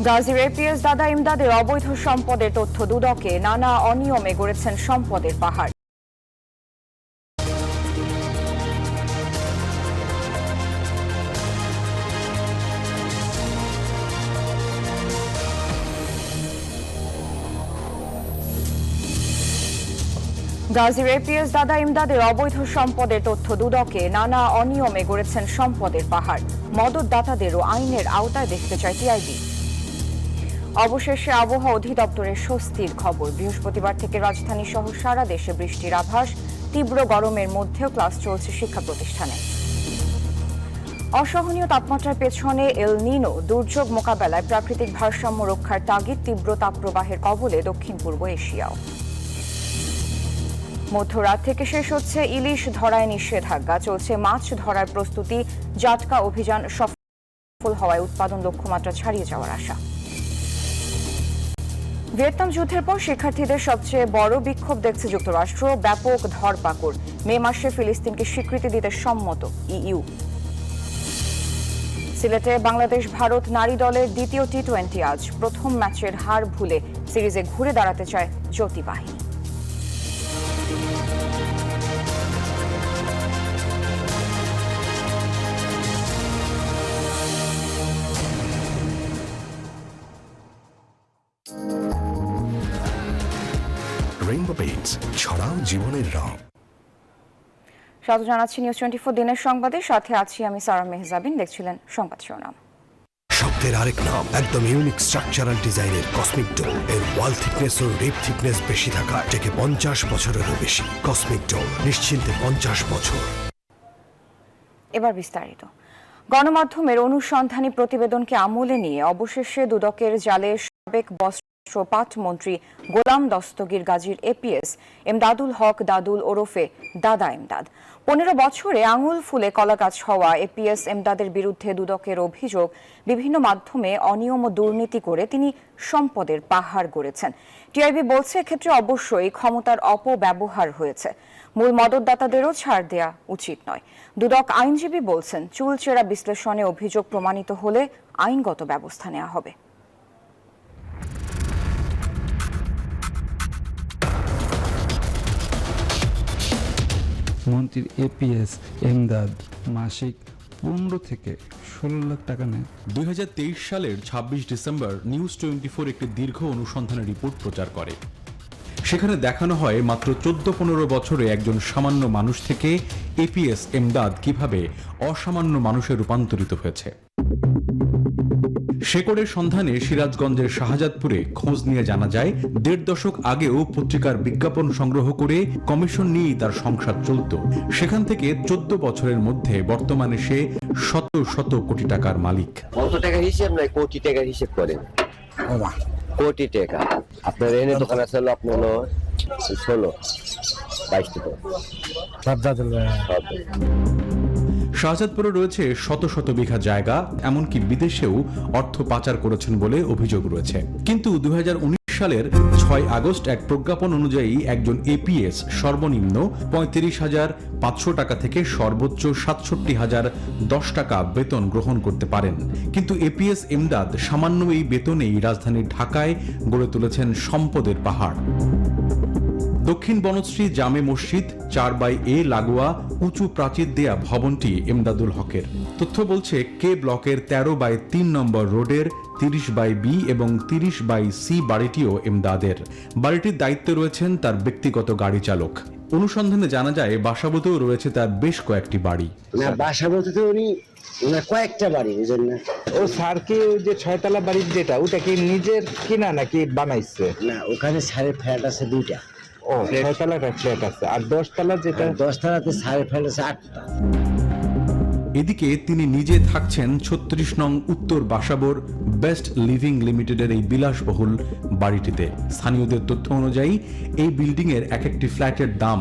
গাজীর এপিএস দাদা ইমদাদের অবৈধ সম্পদের তথ্য দুদকে, নানা অনিয়মে গড়েছেন সম্পদের পাহাড়। গাজীর এপিএস দাদা ইমদাদের অবৈধ সম্পদের তথ্য দুদকে, নানা অনিয়মে গড়েছেন সম্পদের পাহাড়। মদতদাতাদেরও আইনের আওতায় দেখতে চায় টিআইবি। অবশেষে আবহাওয়া অধিদপ্তরের স্বস্তির খবর। বৃহস্পতিবার থেকে রাজধানী সহ সারা দেশে বৃষ্টির আভাস। তীব্র গরমের মধ্যেও ক্লাস চলছে শিক্ষা প্রতিষ্ঠানে। অসহনীয় তাপমাত্রার পেছনে এল নিনো দুর্যোগ মোকাবেলায় প্রাকৃতিক ভারসাম্য রক্ষার তাগিদ। তীব্র তাপপ্রবাহের কবলে দক্ষিণ পূর্ব এশিয়াও। মধ্যরাত থেকে শেষ হচ্ছে ইলিশ ধরায় নিষেধাজ্ঞা। চলছে মাছ ধরার প্রস্তুতি। জাটকা অভিযান সফল হওয়ায় উৎপাদন লক্ষ্যমাত্রা ছাড়িয়ে যাওয়ার আশা। ভিয়েতনাম যুদ্ধের পর শিক্ষার্থীদের সবচেয়ে বড় বিক্ষোভ দেখছে যুক্তরাষ্ট্র। ব্যাপক ধরপাকড়। মে মাসে ফিলিস্তিনকে স্বীকৃতি দিতে সম্মত ইইউ। সিলেটে বাংলাদেশ ভারত নারী দলের দ্বিতীয় টি-20 আজ। প্রথম ম্যাচের হার ভুলে সিরিজে ঘুরে দাঁড়াতে চায় জ্যোতি বাহিনী। রেইনবো পেইন্টস, ছড়াও জীবনের রং। স্বাগত জানাচ্ছি নিউজ 24 দিনের সংবাদে। সাথে আছি আমি সারা মেহজাবিন। দেখছিলেন সংবাদ শিরোনাম। শব্দের আরেক নাম, একদম ইউনিক স্ট্রাকচারাল ডিজাইনের কসমিক ডোর। এর ওয়াল থিকনেস ও রিপ থিকনেস বেশি থাকায় থেকে 50 বছরেরও বেশি। কসমিক ডোর, নিশ্চিন্তে 50 বছর। এবার বিস্তারিত। গণমাধ্যমের অনুসন্ধানী প্রতিবেদনকে আমলে নিয়ে অবশেষে দুদকের জালে সাবেক বস্ত্রপাট মন্ত্রী গোলাম দস্তগীর গাজীর এপিএস এমদাদুল হক দাদুল ওরফে দাদা ইমদাদ। 15 বছরে আঙুল ফুলে কলাগাছ হওয়া এপিএস এমদাদের বিরুদ্ধে দুদকের অভিযোগ, বিভিন্ন মাধ্যমে অনিয়ম ও দুর্নীতি করে তিনি সম্পদের পাহাড় গড়েছেন। টিআইবি বলছে এক্ষেত্রে অবশ্যই ক্ষমতার অপব্যবহার হয়েছে। মূল মদতদাতাদেরও ছাড় দেয়া উচিত নয়। দুদক আইনজীবী বলছেন, চুলচেরা বিশ্লেষণে অভিযোগ প্রমাণিত হলে আইনগত ব্যবস্থা নেওয়া হবে। মন্ত্রীর এপিএস এমদাদ মাসিক 15 থেকে 16 লাখ টাকা নেয়। 2023 সালের 26 ডিসেম্বর নিউজ 24 একটি দীর্ঘ অনুসন্ধানের রিপোর্ট প্রচার করে। সেখানে দেখানো হয় মাত্র 14-15 বছরে একজন সামান্য মানুষ থেকে এপিএস এমদাদ কিভাবে অসামান্য মানুষে রূপান্তরিত হয়েছে। শেকড়ের সন্ধানে সিরাজগঞ্জের শাহজাদপুরে খোঁজ নিয়ে জানা যায়, 1.5 দশক আগেও পত্রিকার বিজ্ঞাপন সংগ্রহ করে কমিশন নিয়েই তার সংসার চলত। সেখান থেকে 14 বছরের মধ্যে বর্তমানে সে শত শত কোটি টাকার মালিক। কত টাকার হিসেব নাই, কোটি টাকার হিসেব করেন। কোটি টাকা আপনার এনে দোকান আছে, আপনার 16-22 টাকা। শাহজাদপুরে রয়েছে শত শত বিঘা জায়গা, এমনকি বিদেশেও অর্থ পাচার করেছেন বলে অভিযোগ রয়েছে। কিন্তু 2019 সালের 6 আগস্ট এক প্রজ্ঞাপন অনুযায়ী একজন এপিএস সর্বনিম্ন 35,500 টাকা থেকে সর্বোচ্চ 67,010 টাকা বেতন গ্রহণ করতে পারেন। কিন্তু এপিএস এমদাদ সামান্য এই বেতনেই রাজধানী ঢাকায় গড়ে তুলেছেন সম্পদের পাহাড়। দক্ষিণ বনশ্রী জামে মসজিদ 4/A লাগোয়া উঁচু প্রাচীর দেয়া ভবনটি এমদাদুল হকের। তথ্য বলছে কে ব্লকের 13/3 নম্বর রোডের 30/B এবং 30/C বাড়িটিও এমদাদের। বাড়িটির দায়িত্বে রয়েছেন তার ব্যক্তিগত গাড়ি চালক। অনুসন্ধানে জানা যায় বাসাবোতেও রয়েছে তার বেশ কয়েকটি বাড়ি। বাসাবোতে উনি কয়েকটা বাড়ি, বুঝলেন না? ও স্যার কি যে 6তলা বাড়ির যেটা, ওটা কি নিজের কিনা নাকি বানাইছে? না, ওখানে সাড়ে ফ্ল্যাট আছে 2টা। ও 6তলার ফ্ল্যাট আছে, আর 10তলা যেটা, 10তলাতে সাড়ে ফ্ল্যাট আছে 8টা। এদিকে তিনি নিজে থাকছেন 36 নং উত্তর বাসাবোর বেস্ট লিভিং লিমিটেডের এই বিলাসবহুল বাড়িটিতে। স্থানীয়দের তথ্য অনুযায়ী এই বিল্ডিং এর এক একটি ফ্ল্যাটের দাম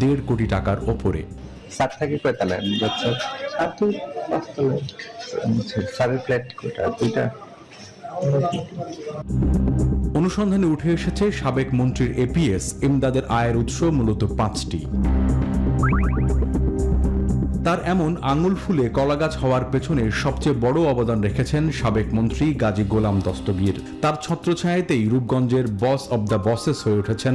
1.5 কোটি টাকার ওপরে। স্যার থাকে কয়তলায়? স্যারের ফ্ল্যাট কোটা 2টা। অনুসন্ধানে উঠে এসেছে সাবেক মন্ত্রীর এপিএস এমদাদের আয়ের উৎস মূলত 5টি। তার এমন আঙুল ফুলে কলাগাছ হওয়ার পেছনে সবচেয়ে বড় অবদান রেখেছেন সাবেক মন্ত্রী গাজী গোলাম দস্তগীর। তার ছত্রছায়াতেই রূপগঞ্জের বস অব দ্য বসেস হয়ে উঠেছেন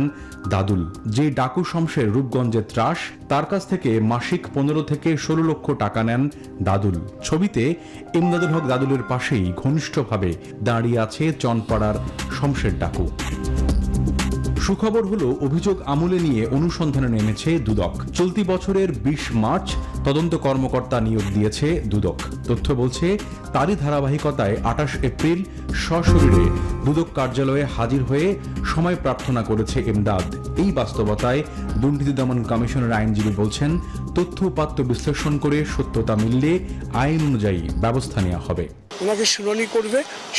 দাদুল। যে ডাকু শমশের রূপগঞ্জের ত্রাস, তার কাছ থেকে মাসিক 15 থেকে 16 লক্ষ টাকা নেন দাদুল। ছবিতে ইমদাদুল হক দাদুলের পাশেই ঘনিষ্ঠভাবে দাঁড়িয়ে আছে চনপাড়ার শমশের ডাকু। সুখবর হলো অভিযোগ আমলে নিয়ে অনুসন্ধানে নেমেছে দুদক। চলতি বছরের 20 মার্চ তদন্ত কর্মকর্তা নিয়োগ দিয়েছে দুদক। তথ্য বলছে তারই ধারাবাহিকতায় 28 এপ্রিল সশরীরে দুদক কার্যালয়ে হাজির হয়ে সময় প্রার্থনা করেছে ইমদাদ। এই বাস্তবতায় দুর্নীতি দমন কমিশনের আইনজীবী বলছেন, তথ্য উপাত্ত বিশ্লেষণ করে সত্যতা মিললে আইন অনুযায়ী ব্যবস্থা নেওয়া হবে। ওনাকে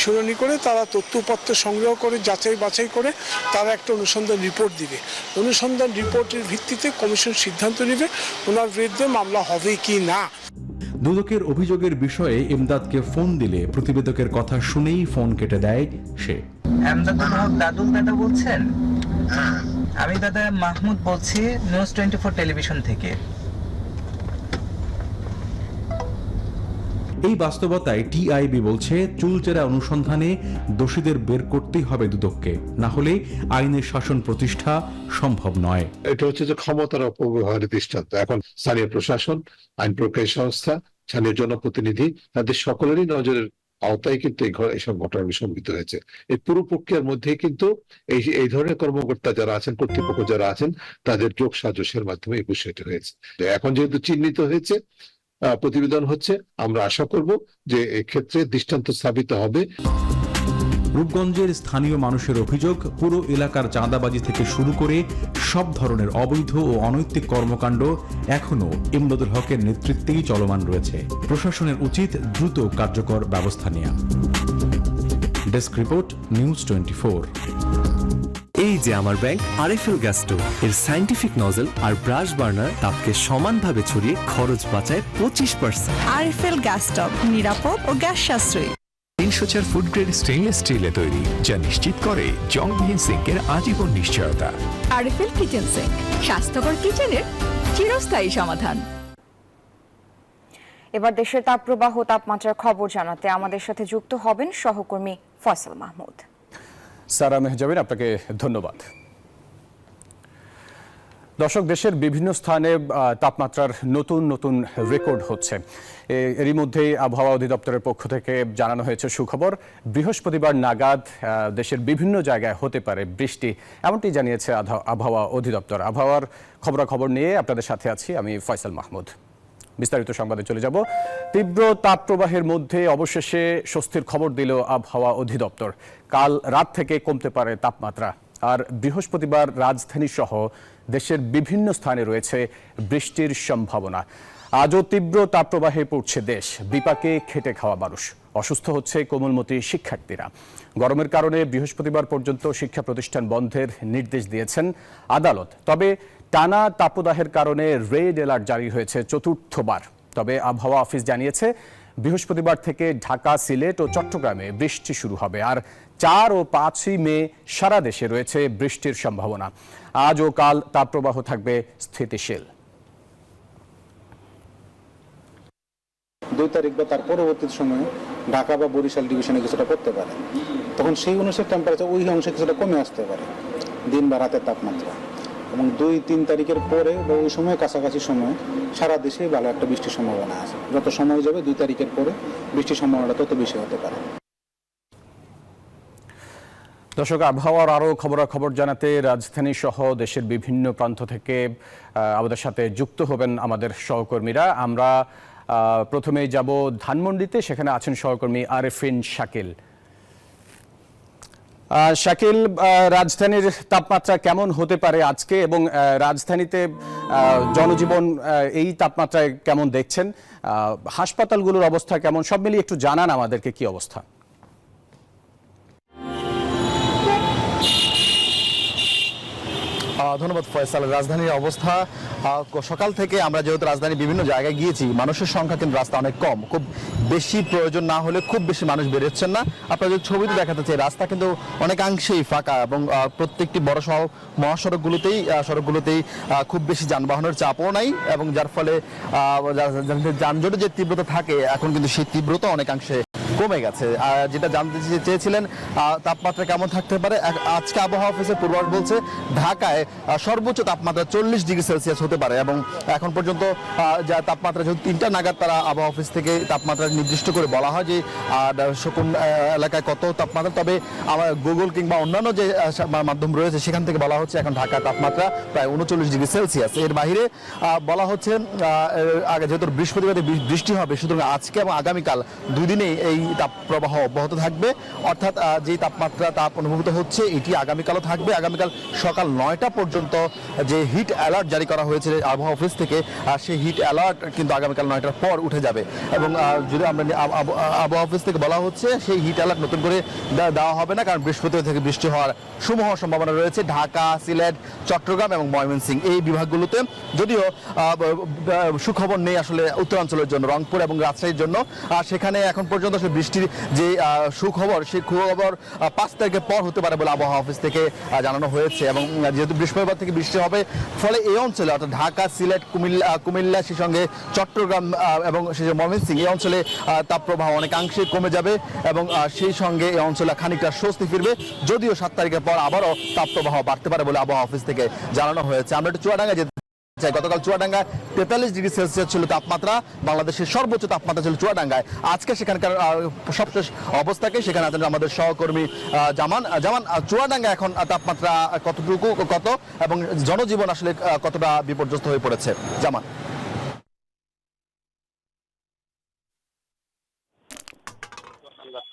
শুনানি করে তারা তথ্যপত্র সংগ্রহ করে যাচাই বাছাই করে তারা একটা অনুসন্ধান রিপোর্ট দিবে। অনুসন্ধান রিপোর্টের ভিত্তিতে কমিশন সিদ্ধান্ত নেবে ওনার বিরুদ্ধে মামলা হবে কি না। দুদকের অভিযোগের বিষয়ে ইমদাদকে ফোন দিলে প্রতিবেদকের কথা শুনেই ফোন কেটে দেয় সে। ইমদাদুল হক দাদুল দাদা বলছেন? আমি দাদা মাহমুদ বলছি, নিউজ 24 টেলিভিশন থেকে। এই বাস্তবতায় টিআইবি বলছে, চুলচেরা অনুসন্ধানে দোষীদের বের করতেই হবে দুদককে, না হলে আইনের শাসন প্রতিষ্ঠা সম্ভব নয়। এটা হচ্ছে যে ক্ষমতার অপব্যবহারের দৃষ্টান্ত। এখন স্থানীয় প্রশাসন, আইন প্রক্রিয়া সংস্থা, স্থানীয় জনপ্রতিনিধি, তাদের সকলেরই নজরের আওতায় কিন্তু এইসব ঘটনা সংঘটিত হয়েছে। এই পুরো প্রক্রিয়ার মধ্যে কিন্তু এই ধরনের কর্মকর্তা যারা আছেন, কর্তৃপক্ষ যারা আছেন, তাদের যোগ সাজসের মাধ্যমে এই বিষয়টি হয়েছে। এখন যেহেতু চিহ্নিত হয়েছে, প্রতিবেদন হচ্ছে, আমরা আশা করব যে এক্ষেত্রে দৃষ্টান্ত স্থাপিত হবে। রূপগঞ্জের স্থানীয় মানুষের অভিযোগ, পুরো এলাকার চাঁদাবাজি থেকে শুরু করে সব ধরনের অবৈধ ও অনৈতিক কর্মকাণ্ড এখনো ইমদাদুল হকের নেতৃত্বেই চলমান রয়েছে। প্রশাসনের উচিত দ্রুত কার্যকর ব্যবস্থা নেওয়া। Desk report, news 24। এই যে আমার ব্যাংক আরএফএল গ্যাস স্টোভ, এর সায়েন্টিফিক নজল আর ব্রাশ বার্নার তাপকে সমানভাবে ছড়িয়ে খরচ বাঁচায় 25%। আরএফএল গ্যাস স্টোভ নিরাপদ ও গ্যাস সাশ্রয়ী। 304 ফুড গ্রেড স্টেইনলেস স্টিলে তৈরি, যা নিশ্চিত করে জংবিহীন সিঙ্কের আজীবন নিশ্চয়তা। আরএফএল কিচেন সিঙ্ক, স্বাস্থ্যকর কিচেনের চিরস্থায়ী সমাধান। এবার দেশের তাপপ্রবাহ, তাপমাত্রার খবর জানাতে আমাদের সাথে যুক্ত হবেন সহকর্মী ফয়সাল মাহমুদ। সারা মেহজাবিন, আপনাকে ধন্যবাদ। দর্শক, দেশের বিভিন্ন স্থানে তাপমাত্রার নতুন রেকর্ড হচ্ছে। এরই মধ্যেই আবহাওয়া অধিদপ্তরের পক্ষ থেকে জানানো হয়েছে সুখবর, বৃহস্পতিবার নাগাদ দেশের বিভিন্ন জায়গায় হতে পারে বৃষ্টি, এমনটি জানিয়েছে আবহাওয়া অধিদপ্তর। আবহাওয়ার খবরাখবর নিয়ে আপনাদের সাথে আছি আমি ফয়সাল মাহমুদ। বিস্তারিত সংবাদে চলে যাব। তীব্র তাপপ্রবাহের মধ্যে অবশেষে স্বস্তির খবর দিল আবহাওয়া অধিদপ্তর। কাল রাত থেকে কমতে পারে তাপমাত্রা, আর বৃহস্পতিবার রাজধানী সহ দেশের বিভিন্ন স্থানে রয়েছে বৃষ্টির সম্ভাবনা। আজও তীব্র তাপপ্রবাহে পড়ছে দেশ, বিপাকে খেটে খাওয়া মানুষ, অসুস্থ হচ্ছে কোমলমতি শিক্ষার্থীরা। গরমের কারণে বৃহস্পতিবার পর্যন্ত শিক্ষা প্রতিষ্ঠান বন্ধের নির্দেশ দিয়েছেন আদালত। তবে টানা তাপদাহের কারণে রেড অ্যালার্ট জারি হয়েছে চতুর্থবার। তবে আবহাওয়া অফিস জানিয়েছে, বৃহস্পতিবার থেকে ঢাকা, সিলেট ও চট্টগ্রামে বৃষ্টি শুরু হবে, আর 4 ও 5 মে সারা দেশে রয়েছে বৃষ্টির সম্ভাবনা। আজ ও কাল তাপপ্রবাহ থাকবে স্থিতিশীল। 2 তারিখ বা তার পরবর্তী সময়ে ঢাকা বা বরিশাল ডিভিশনে কিছুটা পড়তে পারে, তখন সেই অনুসারে টেম্পারেচার ওই অংশে কিছুটা কমে আসতে পারে দিন বা রাতের তাপমাত্রা। এবং 2-3 তারিখের পরে বা ওই সময় কাছাকাছি সময় সারা দেশে ভালো একটা বৃষ্টির সম্ভাবনা আছে। যত সময় যাবে 2 তারিখের পরে বৃষ্টির সম্ভাবনাটা তত বেশি হতে পারে। দর্শক, আবহাওয়ার আরও খবরাখবর জানাতে রাজধানী সহ দেশের বিভিন্ন প্রান্ত থেকে আমাদের সাথে যুক্ত হবেন আমাদের সহকর্মীরা। আমরা প্রথমেই যাব ধানমন্ডিতে, সেখানে আছেন সহকর্মী আরেফিন শাকিল। শাকিল, রাজধানীর তাপমাত্রা কেমন হতে পারে আজকে, এবং রাজধানীতে জনজীবন এই তাপমাত্রায় কেমন দেখছেন? হাসপাতালগুলোর অবস্থা কেমন, সব মিলিয়ে একটু জানান আমাদেরকে কি অবস্থা। ধন্যবাদ ফয়সাল। রাজধানীর অবস্থা সকাল থেকে আমরা যেহেতু রাজধানীর বিভিন্ন জায়গায় গিয়েছি, মানুষের সংখ্যা কিন্তু রাস্তা অনেক কম, খুব বেশি প্রয়োজন না হলে খুব বেশি মানুষ বেরোচ্ছেন না। আপনারা যদি ছবিতে দেখাতে চাই, রাস্তা কিন্তু অনেকাংশেই ফাঁকা এবং প্রত্যেকটি বড় মহাসড়কগুলোতেই খুব বেশি যানবাহনের চাপও নাই, এবং যার ফলে যানজটের যে তীব্রতা থাকে এখন কিন্তু সেই তীব্রতা অনেকাংশে কমে গেছে। যেটা জানতে চেয়েছিলেন তাপমাত্রা কেমন থাকতে পারে, আজকে আবহাওয়া অফিসের পূর্বাভাস বলছে ঢাকায় সর্বোচ্চ তাপমাত্রা 40 ডিগ্রি সেলসিয়াস হতে পারে, এবং এখন পর্যন্ত যা তাপমাত্রা যেহেতু 3টা নাগাদ তারা আবহাওয়া অফিস থেকে তাপমাত্রা নির্দিষ্ট করে বলা হয় যে কোন এলাকায় কত তাপমাত্রা। তবে আমার গুগল কিংবা অন্যান্য যে মাধ্যম রয়েছে সেখান থেকে বলা হচ্ছে এখন ঢাকার তাপমাত্রা প্রায় 39 ডিগ্রি সেলসিয়াস। এর বাইরে বলা হচ্ছে যেহেতু বৃহস্পতিবার বৃষ্টি হবে, সুতরাং আজকে এবং আগামীকাল 2 দিনেই এই তাপপ্রবাহ অব্যাহত থাকবে, অর্থাৎ যে তাপ অনুভূত হচ্ছে এটি আগামীকালও থাকবে। আগামীকাল সকাল 9টা পর্যন্ত যে হিট অ্যালার্ট জারি করা হয়েছে আবহাওয়া অফিস থেকে, সেই হিট অ্যালার্ট কিন্তু আগামীকাল 9টার পর উঠে যাবে, এবং যদি আমরা আবহাওয়া অফিস থেকে বলা হচ্ছে সেই হিট অ্যালার্ট নতুন করে দেওয়া হবে না, কারণ বৃহস্পতিবার থেকে বৃষ্টি হওয়ার সমূহ সম্ভাবনা রয়েছে ঢাকা, সিলেট, চট্টগ্রাম এবং ময়মনসিংহ এই বিভাগগুলোতে। যদিও সুখবর নেই আসলে উত্তরাঞ্চলের জন্য, রংপুর এবং রাজশাহীর জন্য, সেখানে এখন পর্যন্ত বৃষ্টির যে সুখবর সেই সুখবর 5 তারিখের পর হতে পারে বলে আবহাওয়া অফিস থেকে জানানো হয়েছে। এবং যেহেতু বৃহস্পতিবার থেকে বৃষ্টি হবে, ফলে এই অঞ্চলে অর্থাৎ ঢাকা, সিলেট, কুমিল্লা, সেই সঙ্গে চট্টগ্রাম এবং সেই ময়মনসিংহ এই অঞ্চলে তাপপ্রবাহ অনেকাংশে কমে যাবে, এবং সেই সঙ্গে এই অঞ্চলে খানিকটা স্বস্তি ফিরবে। যদিও 7 তারিখের পর আবারও তাপপ্রবাহ বাড়তে পারে বলে আবহাওয়া অফিস থেকে জানানো হয়েছে। আমরা একটু চুয়াডাঙ্গা গতকাল চুয়াডাঙ্গায় 43 ডিগ্রি সেলসিয়াস ছিল তাপমাত্রা, বাংলাদেশের সর্বোচ্চ তাপমাত্রা ছিল চুয়াডাঙ্গায়। আজকে সেখানকার সবশেষ অবস্থাকে সেখানে আছেন আমাদের সহকর্মী জামান। চুয়াডাঙ্গা এখন তাপমাত্রা কত এবং জনজীবন আসলে কতটা বিপর্যস্ত হয়ে পড়েছে জামান?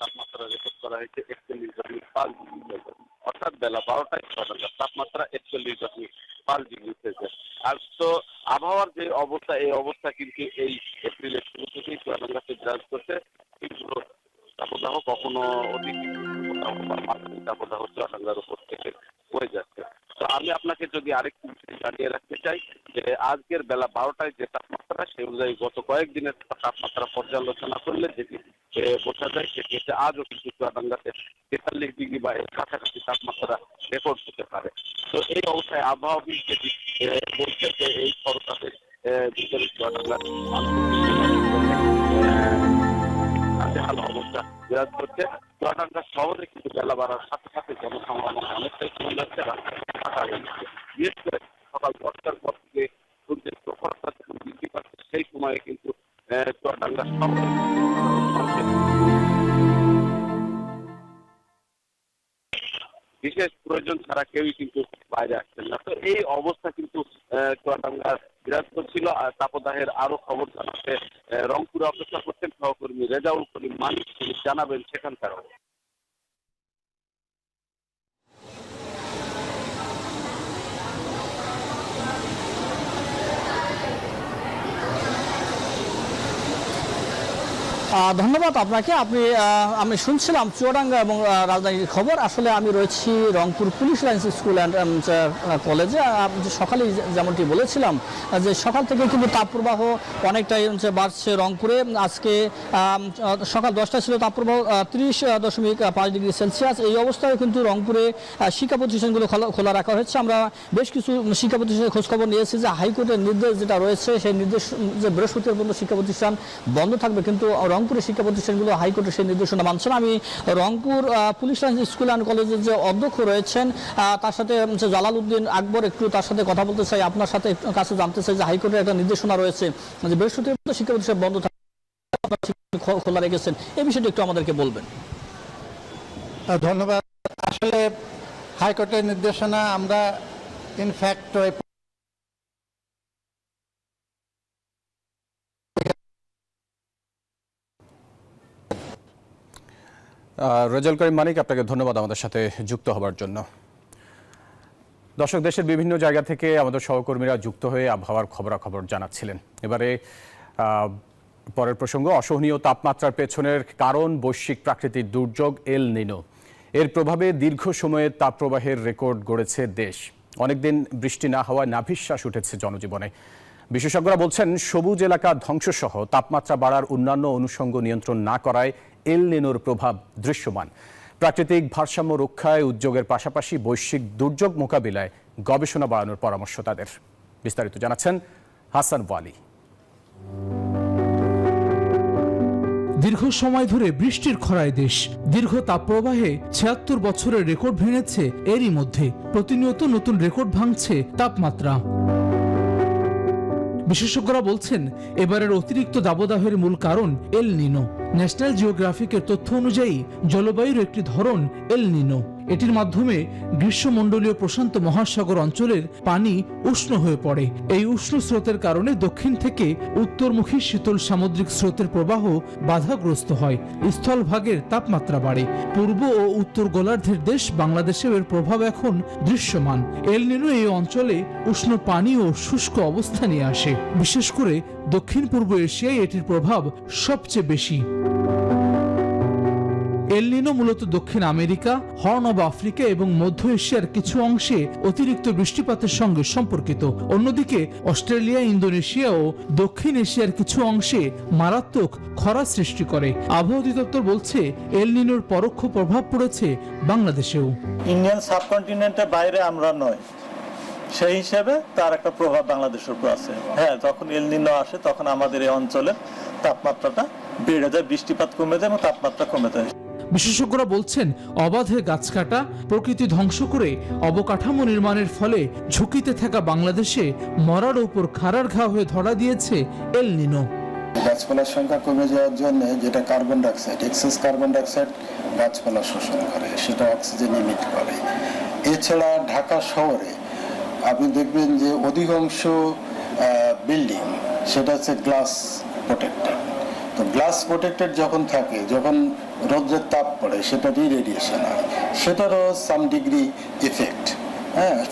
তাপমাত্রা রেকর্ড করা হয়েছে 41.5 ডিগ্রি, অর্থাৎ বেলা 12টায় চুয়াডাঙ্গার তাপমাত্রা 41.5 ডিগ্রি সেলসিয়াস। আর তো আবহাওয়ার যে অবস্থা, এই অবস্থা কিন্তু এই এপ্রিলের শুরু থেকেই চুয়াডাঙ্গাতে বিরাজ করছে। কিন্তু তাপদাহ কখনো অধিক তাপদাহ চুয়াডাঙ্গার উপর থেকে হয়ে যাচ্ছে। তো আমি আপনাকে যদি আরেকটু জানিয়ে রাখতে চাই যে আজকের বেলা 12টায় যে তাপমাত্রা, সেই অনুযায়ী গত কয়েকদিনের তাপমাত্রা পর্যালোচনা করলে যেটি বোঝা যায় সেটি হচ্ছে আজও কিন্তু চুয়াডাঙ্গাতে 43 ডিগ্রি বা এর কাছাকাছি তাপমাত্রা রেকর্ড হতে পারে। তো এই অবস্থায় আবহাওয়া অফিস যেটি বলছে যে এই খরচাতে ভিতরে চুয়াডাঙ্গার ভালো অবস্থা বিরাজ করছে। চুয়াডাঙ্গা শহরে কিন্তু বেলা বাড়ার সাথে সাথে জনসমাগম অনেকটাই কমে যাচ্ছে, রাস্তায় ফাঁকা হয়ে যাচ্ছে। বিশেষ করে সকাল 10টার পর থেকে সূর্যের প্রখরতা যখন বৃদ্ধি পাচ্ছে, সেই সময়ে কিন্তু চুয়াডাঙ্গা শহরে বিশেষ প্রয়োজন ছাড়া কেউই কিন্তু বাইরে আসছেন না। তো এই অবস্থা কিন্তু চুয়াডাঙ্গা বিরাজ করছিল। আর তাপদাহের আরো খবর জানাতে রংপুরে অপেক্ষা করছেন সহকর্মী রেজাউল করিম মানিক, তিনি জানাবেন সেখানকার অবস্থা। ধন্যবাদ আপনাকে। আমি শুনছিলাম চুয়াডাঙ্গা এবং রাজধানীর খবর। আসলে আমি রয়েছি Rangpur police lines school and কলেজে। সকালে যেমনটি বলেছিলাম যে সকাল থেকে কিন্তু তাপপ্রবাহ অনেকটাই বাড়ছে রংপুরে। আজকে সকাল 10টায় ছিল তাপপ্রবাহ 30.5 ডিগ্রি সেলসিয়াস। এই অবস্থায় কিন্তু রংপুরে শিক্ষা প্রতিষ্ঠানগুলো খোলা রাখা হয়েছে। আমরা বেশ কিছু শিক্ষা প্রতিষ্ঠানের খোঁজখবর নিয়েছি যে হাইকোর্টের নির্দেশ যেটা রয়েছে, সেই নির্দেশ যে বৃহস্পতিবার পর্যন্ত শিক্ষা প্রতিষ্ঠান বন্ধ থাকবে, কিন্তু রংপুরের শিক্ষা প্রতিষ্ঠানগুলো হাইকোর্টের সেই নির্দেশনা মানছে না। আমি Rangpur police lines school and কলেজের যে অধ্যক্ষ রয়েছেন তার সাথে জালাল উদ্দিন আকবর, একটু তার সাথে কথা বলতে চাই, আপনার সাথে কাছে জানতে চাই যে হাইকোর্টের একটা নির্দেশনা রয়েছে যে বৃহস্পতিবার পর্যন্ত শিক্ষা প্রতিষ্ঠান বন্ধ থাকবে, খোলা রেখেছেন, এই বিষয়টা একটু আমাদেরকে বলবেন। ধন্যবাদ। আসলে হাইকোর্টের নির্দেশনা আমরা ইনফ্যাক্ট রেজাউল করিম মানিক, আপনাকে ধন্যবাদ আমাদের সাথে যুক্ত হবার জন্য। দর্শক, দেশের বিভিন্ন জায়গা থেকে আমাদের সহকর্মীরা যুক্ত হয়ে আবহাওয়ার খবরাখবর জানাচ্ছিলেন। এবারে পরের প্রসঙ্গ, অসহনীয় তাপমাত্রার পেছনের কারণ বৈশ্বিক প্রাকৃতিক দুর্যোগ এল নিনো। এর প্রভাবে দীর্ঘ সময়ের তাপপ্রবাহের রেকর্ড গড়েছে দেশ। অনেকদিন বৃষ্টি না হওয়ায় নাভিশ্বাস উঠেছে জনজীবনে। বিশেষজ্ঞরা বলছেন, সবুজ এলাকা ধ্বংসসহ তাপমাত্রা বাড়ার অন্যান্য অনুষঙ্গ নিয়ন্ত্রণ না করায় এল নিনোর প্রভাব দৃশ্যমান। প্রাকৃতিক ভারসাম্য রক্ষায় উদ্যোগের পাশাপাশি বৈশ্বিক দুর্যোগ মোকাবিলায় গবেষণা বাড়ানোর পরামর্শ তাদের। বিস্তারিত জানাচ্ছেন হাসান ওয়ালি। দীর্ঘ সময় ধরে বৃষ্টির খরায় দেশ, দীর্ঘ তাপপ্রবাহে ৭৬ বছরের রেকর্ড ভেঙেছে। এরই মধ্যে প্রতিনিয়ত নতুন রেকর্ড ভাঙছে তাপমাত্রা। বিশেষজ্ঞরা বলছেন, এবারের অতিরিক্ত দাবদাহের মূল কারণ এল নিনো। ন্যাশনাল জিওগ্রাফিকের তথ্য অনুযায়ী জলবায়ুর একটি ধরন এল নিনো। এটির মাধ্যমে গ্রীষ্মমণ্ডলীয় প্রশান্ত মহাসাগর অঞ্চলের পানি উষ্ণ হয়ে পড়ে। এই উষ্ণ স্রোতের কারণে দক্ষিণ থেকে উত্তরমুখী শীতল সামুদ্রিক স্রোতের প্রবাহ বাধাগ্রস্ত হয়। স্থলভাগের তাপমাত্রা বাড়ে। পূর্ব ও উত্তর গোলার্ধের দেশ বাংলাদেশেও এর প্রভাব এখন দৃশ্যমান। এল নিনো এই অঞ্চলে উষ্ণ পানি ও শুষ্ক অবস্থা নিয়ে আসে। বিশেষ করে দক্ষিণ পূর্ব এশিয়ায় এটির প্রভাব সবচেয়ে বেশি। এল নিনো মূলত দক্ষিণ আমেরিকা, হর্ন অব আফ্রিকা এবং মধ্য এশিয়ার কিছু অংশে অতিরিক্ত বৃষ্টিপাতের সঙ্গে সম্পর্কিত। অন্যদিকে অস্ট্রেলিয়া, ইন্দোনেশিয়া ও দক্ষিণ এশিয়ার কিছু অংশে মারাত্মক খরা সৃষ্টি করে। আবহাওয়া অধিদপ্তর বলছে, এল নিনোর পরোক্ষ প্রভাব পড়েছে বাংলাদেশেও। ইন্ডিয়ান সাবকন্টিনেন্টের বাইরে আমরা নয়, সেই হিসেবে তার একটা প্রভাব বাংলাদেশের উপর আছে। হ্যাঁ, যখন এল নিনো আসে তখন আমাদের এই অঞ্চলের তাপমাত্রাটা বেড়ে যায়, বৃষ্টিপাত কমে যায় এবং তাপমাত্রা কমে যায়। বিশেষজ্ঞরা বলছেন, অবাধে গাছ কাটা, প্রকৃতি ধ্বংস করে অবকাঠামো নির্মাণের ফলে ঝুঁকিতে থাকা বাংলাদেশে মরার উপর খাড়ার ঘা হয়ে ধরা দিয়েছে এল নিনো। গাছপালার সংখ্যা কমে যাওয়ার জন্য যেটা carbon dioxide, excess carbon dioxide গাছপালা শোষণ করে, সেটা অক্সিজেন ইমিট করে। এছাড়া ঢাকা শহরে আপনি দেখবেন যে অধিকাংশ বিল্ডিং সেটা হচ্ছে গ্লাস প্রোটেক্টেড। তো গ্লাস প্রোটেক্টেড যখন থাকে, যখন রৌদ্রের তাপ পড়ে, সেটা রেডিয়েশন হয়, সেটারও some degree effect,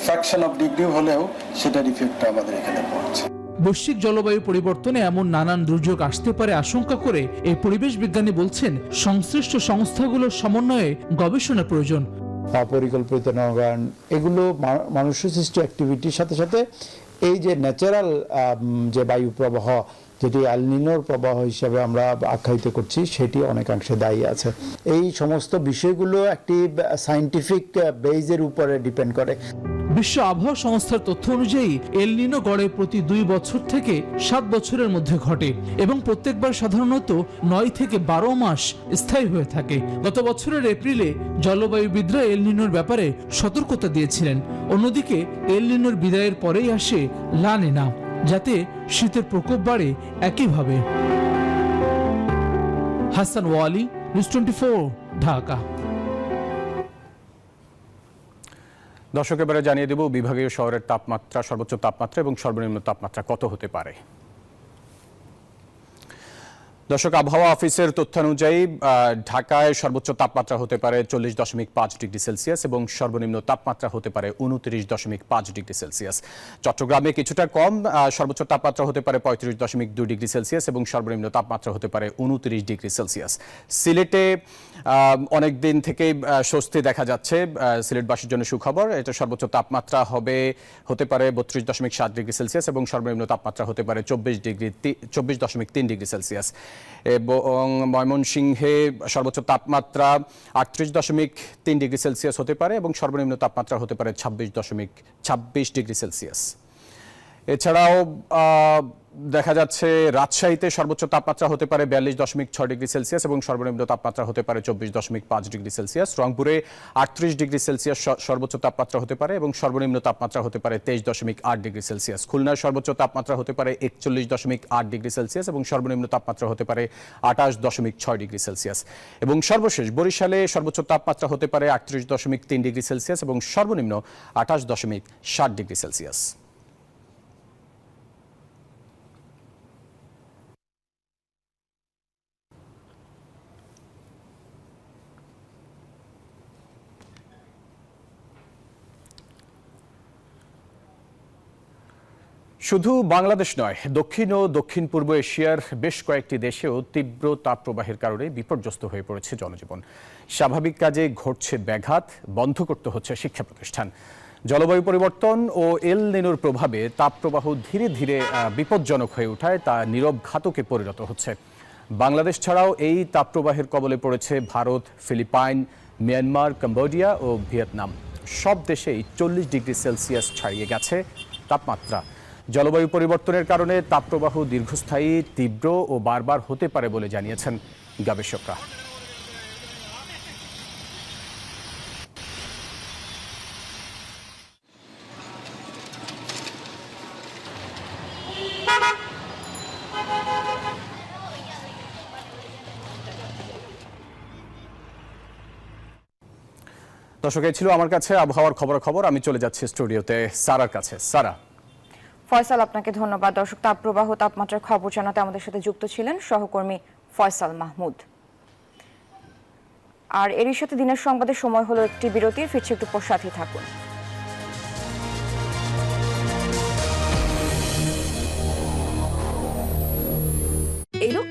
fraction of degree হলেও সেটার ইফেক্টটা আমাদের এখানে পড়ছে। বৈশ্বিক জলবায়ু পরিবর্তনে এমন নানান দুর্যোগ আসতে পারে আশঙ্কা করে এই পরিবেশ বিজ্ঞানী বলছেন, সংশ্লিষ্ট সংস্থাগুলোর সমন্বয়ে গবেষণা প্রয়োজন। অপরিকল্পিত নগরায়ণ এগুলো মানুষের সৃষ্ট অ্যাক্টিভিটির সাথে সাথে এই যে ন্যাচারাল যে বায়ু প্রবাহ, যেটি এল নিনোর প্রবাহ হিসাবে আমরা আখ্যায়িত করছি, সেটি অনেকাংশে দায়ী আছে। এই সমস্ত বিষয়গুলো একটি সায়েন্টিফিক বেজের উপরে ডিপেন্ড করে। বিশ্ব আবহাওয়া সংস্থার তথ্য অনুযায়ী এল নিনো গড়ে প্রতি 2 বছর থেকে 7 বছরের মধ্যে ঘটে এবং প্রত্যেকবার সাধারণত 9 থেকে 12 মাস স্থায়ী হয়ে থাকে। গত বছরের এপ্রিলে জলবায়ুবিদরা এল নিনোর ব্যাপারে সতর্কতা দিয়েছিলেন। অন্যদিকে এল নিনোর বিদায়ের পরেই আসে লা নিনা, যাতে শীতের প্রকোপ বাড়ে একইভাবে। হাসান ওয়ালি, নিউজ 24, ঢাকা। দর্শক, এবারে জানিয়ে দেব বিভাগীয় শহরের তাপমাত্রা, সর্বোচ্চ তাপমাত্রা এবং সর্বনিম্ন তাপমাত্রা কত হতে পারে। দর্শক, আবহাওয়া অফিসের তথ্যানুযায়ী ঢাকায় সর্বোচ্চ তাপমাত্রা হতে পারে 40.5 ডিগ্রি সেলসিয়াস এবং সর্বনিম্ন তাপমাত্রা হতে পারে 29.5 ডিগ্রি সেলসিয়াস। চট্টগ্রামে কিছুটা কম, সর্বোচ্চ তাপমাত্রা হতে পারে 35.2 ডিগ্রি সেলসিয়াস এবং সর্বনিম্ন তাপমাত্রা হতে পারে 29 ডিগ্রি সেলসিয়াস। সিলেটে অনেক দিন থেকে স্বস্তি দেখা যাচ্ছে, সিলেটবাসীর জন্য সুখবর। এটা সর্বোচ্চ তাপমাত্রা হতে পারে 32.7 ডিগ্রি সেলসিয়াস এবং সর্বনিম্ন তাপমাত্রা হতে পারে 24.3 ডিগ্রি সেলসিয়াস। এবং ময়মনসিংহে সর্বোচ্চ তাপমাত্রা 38.3 ডিগ্রি সেলসিয়াস হতে পারে এবং সর্বনিম্ন তাপমাত্রা হতে পারে 26 ডিগ্রি সেলসিয়াস। এছাড়াও দেখা যাচ্ছে রাজশাহীতে সর্বোচ্চ তাপমাত্রা হতে পারে 42.6 ডিগ্রি সেলসিয়াস এবং সর্বনিম্ন তাপমাত্রা হতে পারে 24.5 ডিগ্রি সেলসিয়াস। রংপুরে 38 ডিগ্রি সেলসিয়াস সর্বোচ্চ তাপমাত্রা হতে পারে এবং সর্বনিম্ন তাপমাত্রা হতে পারে 23.8 ডিগ্রি সেলসিয়াস। খুলনার সর্বোচ্চ তাপমাত্রা হতে পারে 41.8 ডিগ্রি সেলসিয়াস এবং সর্বনিম্ন তাপমাত্রা হতে পারে 28.6 ডিগ্রি সেলসিয়াস। এবং সর্বশেষ বরিশালে সর্বোচ্চ তাপমাত্রা হতে পারে 38.3 ডিগ্রি সেলসিয়াস এবং সর্বনিম্ন 28.7 ডিগ্রি সেলসিয়াস। শুধু বাংলাদেশ নয়, দক্ষিণ ও দক্ষিণ পূর্ব এশিয়ার বেশ কয়েকটি দেশেও তীব্র তাপপ্রবাহের কারণে বিপর্যস্ত হয়ে পড়েছে জনজীবন। স্বাভাবিক কাজে ঘটছে ব্যাঘাত, বন্ধ করতে হচ্ছে শিক্ষা প্রতিষ্ঠান। জলবায়ু পরিবর্তন ও এল নিনোর প্রভাবে তাপপ্রবাহ ধীরে ধীরে বিপজ্জনক হয়ে ওঠায় তা নীরব ঘাতকে পরিণত হচ্ছে। বাংলাদেশ ছাড়াও এই তাপপ্রবাহের কবলে পড়েছে ভারত, ফিলিপাইন, মিয়ানমার, কম্বোডিয়া ও ভিয়েতনাম। সব দেশেই 40 ডিগ্রি সেলসিয়াস ছাড়িয়ে গেছে তাপমাত্রা। জলবায়ু পরিবর্তনের কারণে তাপপ্রবাহ দীর্ঘস্থায়ী, তীব্র ও বারবার হতে পারে বলে জানিয়েছেন গবেষকরা। দর্শক, এই ছিল আমার কাছে আবহাওয়ার খবর। আমি চলে যাচ্ছি স্টুডিওতে সারার কাছে। সারা। ফয়সাল, আপনাকে ধন্যবাদ। দর্শক, তাপপ্রবাহ তাপমাত্রার খবর জানাতে আমাদের সাথে যুক্ত ছিলেন সহকর্মী ফয়সাল মাহমুদ। আর এরই সাথে দিনের সংবাদের সময় হলো একটি বিরতির। ফিরছি একটু পর, সাথে থাকুন। এলো